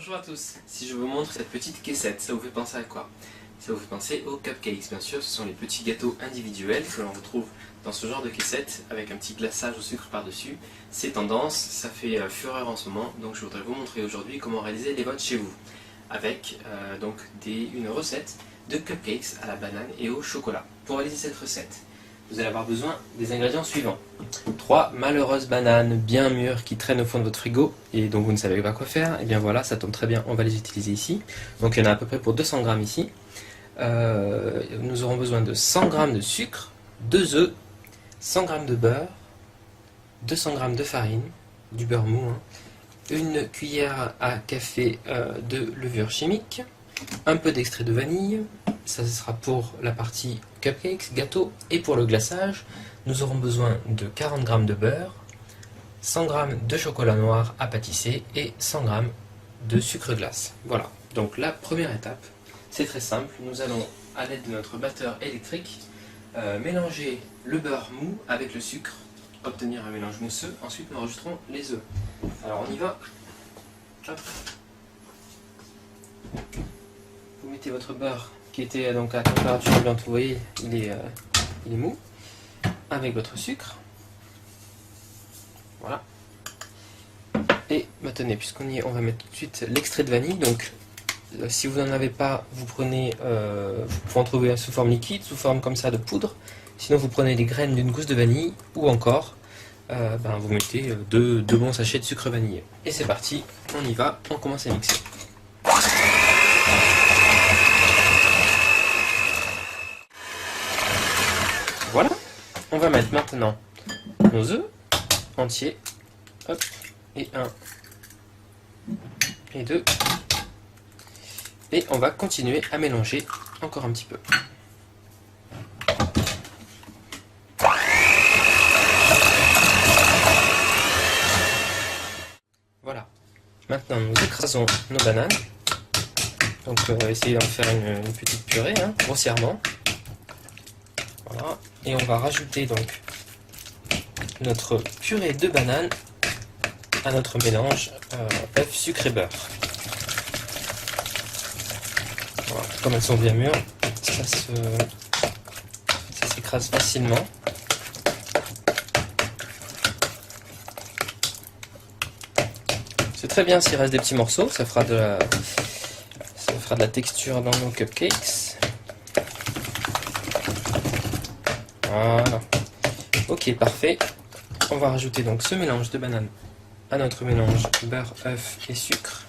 Bonjour à tous, si je vous montre cette petite caissette, ça vous fait penser à quoi? Ça vous fait penser aux cupcakes, bien sûr, ce sont les petits gâteaux individuels que l'on retrouve dans ce genre de caissette avec un petit glaçage au sucre par-dessus. C'est tendance, ça fait fureur en ce moment, donc je voudrais vous montrer aujourd'hui comment réaliser les vôtres chez vous avec une recette de cupcakes à la banane et au chocolat. Pour réaliser cette recette, vous allez avoir besoin des ingrédients suivants. 3 malheureuses bananes bien mûres qui traînent au fond de votre frigo et dont vous ne savez pas quoi faire. Et bien voilà, ça tombe très bien, on va les utiliser ici. Donc il y en a à peu près pour 200 grammes ici. Nous aurons besoin de 100 g de sucre, 2 œufs, 100 g de beurre, 200 g de farine, du beurre mou, une cuillère à café de levure chimique, un peu d'extrait de vanille, ça sera pour la partie cupcakes, gâteau, et pour le glaçage, nous aurons besoin de 40 g de beurre, 100 g de chocolat noir à pâtisser et 100 g de sucre glace. Voilà, donc la première étape, c'est très simple, nous allons, à l'aide de notre batteur électrique, mélanger le beurre mou avec le sucre, obtenir un mélange mousseux, ensuite nous rajouterons les œufs. Alors on y va. Hop. Vous mettez votre beurre qui était donc à température ambiante, vous voyez, il est mou, avec votre sucre. Voilà. Et maintenant, puisqu'on y est, on va mettre tout de suite l'extrait de vanille. Donc, si vous n'en avez pas, vous prenez, vous pouvez en trouver sous forme liquide, sous forme comme ça de poudre. Sinon, vous prenez les graines d'une gousse de vanille, ou encore, vous mettez deux bons sachets de sucre vanillé. Et c'est parti, on y va, on commence à mixer. Voilà, on va mettre maintenant nos œufs entiers, hop, et 1, et 2, et on va continuer à mélanger encore un petit peu. Voilà, maintenant nous écrasons nos bananes, donc on va essayer d'en faire une petite purée, grossièrement. Voilà. Et on va rajouter donc notre purée de banane à notre mélange œuf, sucre et beurre. Voilà. Comme elles sont bien mûres, ça s'écrase facilement. C'est très bien s'il reste des petits morceaux, ça fera de la texture dans nos cupcakes. Voilà. Ok, parfait. On va rajouter donc ce mélange de bananes à notre mélange beurre, œuf et sucre.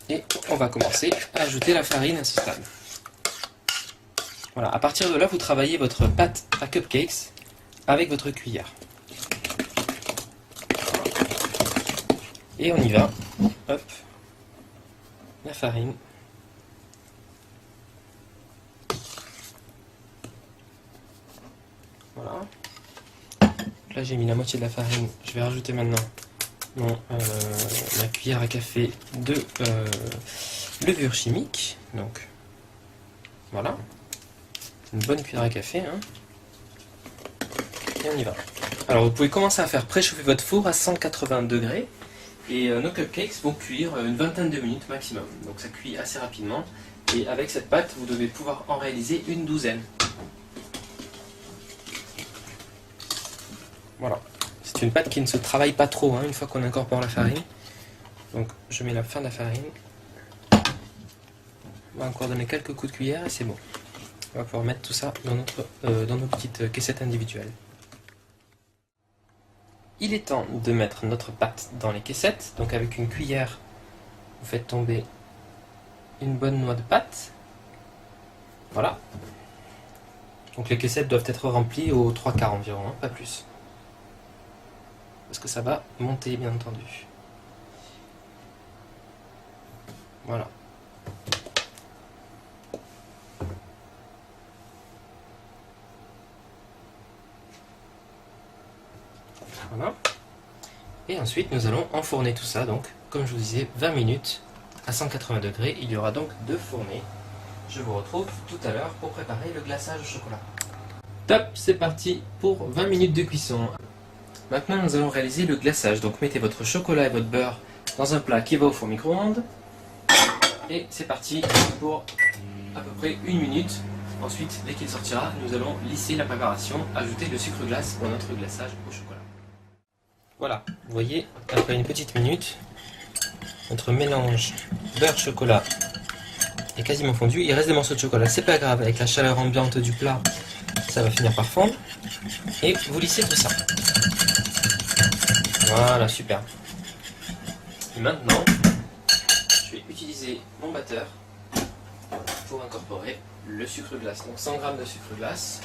Et on va commencer à ajouter la farine à ce stade. Voilà, à partir de là, vous travaillez votre pâte à cupcakes avec votre cuillère. Et on y va. Hop. La farine. Voilà. Là j'ai mis la moitié de la farine. Je vais rajouter maintenant ma cuillère à café de levure chimique. Donc voilà. Une bonne cuillère à café. Et on y va. Alors vous pouvez commencer à faire préchauffer votre four à 180 degrés. Et nos cupcakes vont cuire une vingtaine de minutes maximum. Donc ça cuit assez rapidement. Et avec cette pâte, vous devez pouvoir en réaliser une douzaine. Voilà, c'est une pâte qui ne se travaille pas trop une fois qu'on incorpore la farine. Donc je mets la fin de la farine. On va encore donner quelques coups de cuillère et c'est bon. On va pouvoir mettre tout ça dans nos petites caissettes individuelles. Il est temps de mettre notre pâte dans les caissettes. Donc avec une cuillère, vous faites tomber une bonne noix de pâte. Voilà. Donc les caissettes doivent être remplies aux 3/4 environ, pas plus. Parce que ça va monter, bien entendu. Voilà. Voilà. Et ensuite, nous allons enfourner tout ça, donc, comme je vous disais, 20 minutes à 180 degrés. Il y aura donc 2 fournées. Je vous retrouve tout à l'heure pour préparer le glaçage au chocolat. Top, c'est parti pour 20 minutes de cuisson. Maintenant, nous allons réaliser le glaçage. Donc, mettez votre chocolat et votre beurre dans un plat qui va au four micro-ondes. Et c'est parti pour à peu près 1 minute. Ensuite, dès qu'il sortira, nous allons lisser la préparation, ajouter le sucre glace pour notre glaçage au chocolat. Voilà, vous voyez, après une petite minute, notre mélange beurre-chocolat est quasiment fondu. Il reste des morceaux de chocolat, c'est pas grave, avec la chaleur ambiante du plat, ça va finir par fondre. Et vous lissez tout ça. Voilà, super. Et maintenant, je vais utiliser mon batteur pour incorporer le sucre glace. Donc 100 g de sucre glace.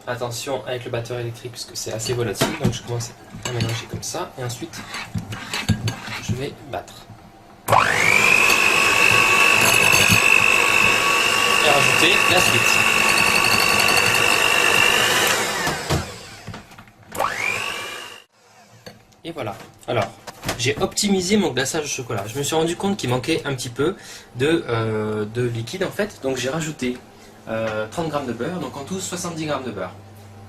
Attention avec le batteur électrique puisque c'est assez volatile, donc je commence à mélanger comme ça et ensuite je vais battre. Et rajouter la suite. Et voilà. Alors, j'ai optimisé mon glaçage au chocolat. Je me suis rendu compte qu'il manquait un petit peu de liquide en fait, donc j'ai rajouté 30 g de beurre, donc en tout 70 g de beurre.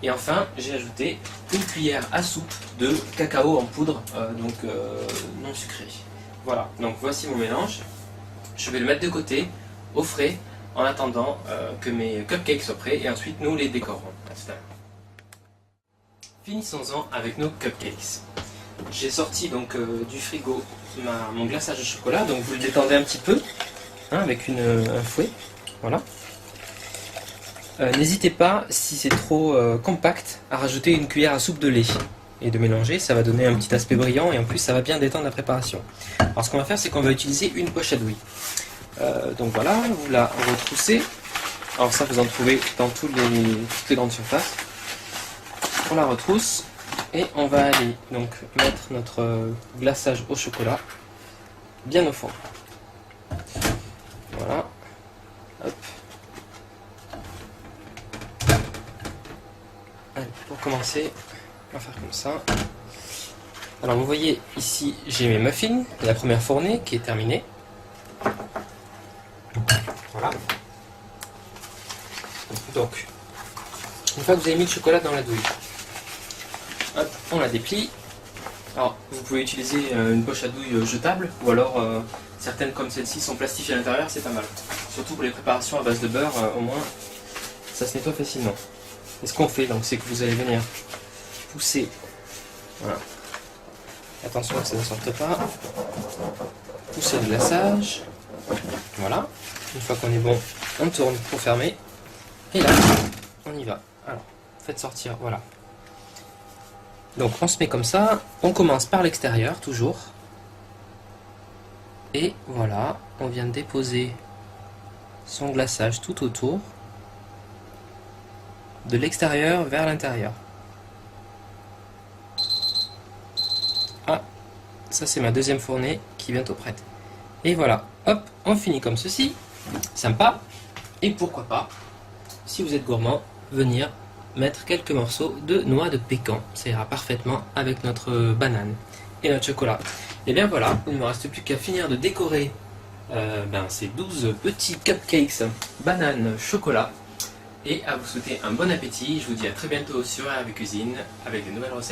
Et enfin, j'ai ajouté une cuillère à soupe de cacao en poudre, non sucré. Voilà, donc voici mon mélange. Je vais le mettre de côté, au frais, en attendant que mes cupcakes soient prêts, et ensuite nous les décorerons. À tout à l'heure. Finissons-en avec nos cupcakes. J'ai sorti donc du frigo mon glaçage au chocolat, donc vous le détendez un petit peu hein, avec un fouet. Voilà. N'hésitez pas, si c'est trop compact, à rajouter une cuillère à soupe de lait et de mélanger, ça va donner un petit aspect brillant et en plus ça va bien détendre la préparation. Alors ce qu'on va faire, c'est qu'on va utiliser une poche à douille. Donc voilà, vous la retroussez. Alors ça, vous en trouvez dans toutes les grandes surfaces. On la retrousse et on va aller donc mettre notre glaçage au chocolat bien au fond. Voilà. Hop. Allez, pour commencer, on va faire comme ça. Alors vous voyez ici, j'ai mes muffins, la première fournée qui est terminée. Voilà. Donc, une fois que vous avez mis le chocolat dans la douille, hop, on la déplie. Alors, vous pouvez utiliser une poche à douille jetable, ou alors certaines comme celle-ci sont plastifiées à l'intérieur, c'est pas mal. Surtout pour les préparations à base de beurre, au moins, ça se nettoie facilement. Et ce qu'on fait, donc, c'est que vous allez venir pousser. Voilà. Attention que ça ne sorte pas. Pousser le glaçage. Voilà. Une fois qu'on est bon, on tourne pour fermer. Et là, on y va. Alors, faites sortir, voilà. Donc on se met comme ça. On commence par l'extérieur, toujours. Et voilà, on vient de déposer son glaçage tout autour. De l'extérieur vers l'intérieur. Ah, ça c'est ma deuxième fournée qui est bientôt prête. Et voilà, hop, on finit comme ceci. Sympa. Et pourquoi pas, si vous êtes gourmand, venir mettre quelques morceaux de noix de pécan. Ça ira parfaitement avec notre banane et notre chocolat. Et bien voilà, il ne me reste plus qu'à finir de décorer ces 12 petits cupcakes banane chocolat. Et à vous souhaiter un bon appétit. Je vous dis à très bientôt sur RB Cuisine avec de nouvelles recettes.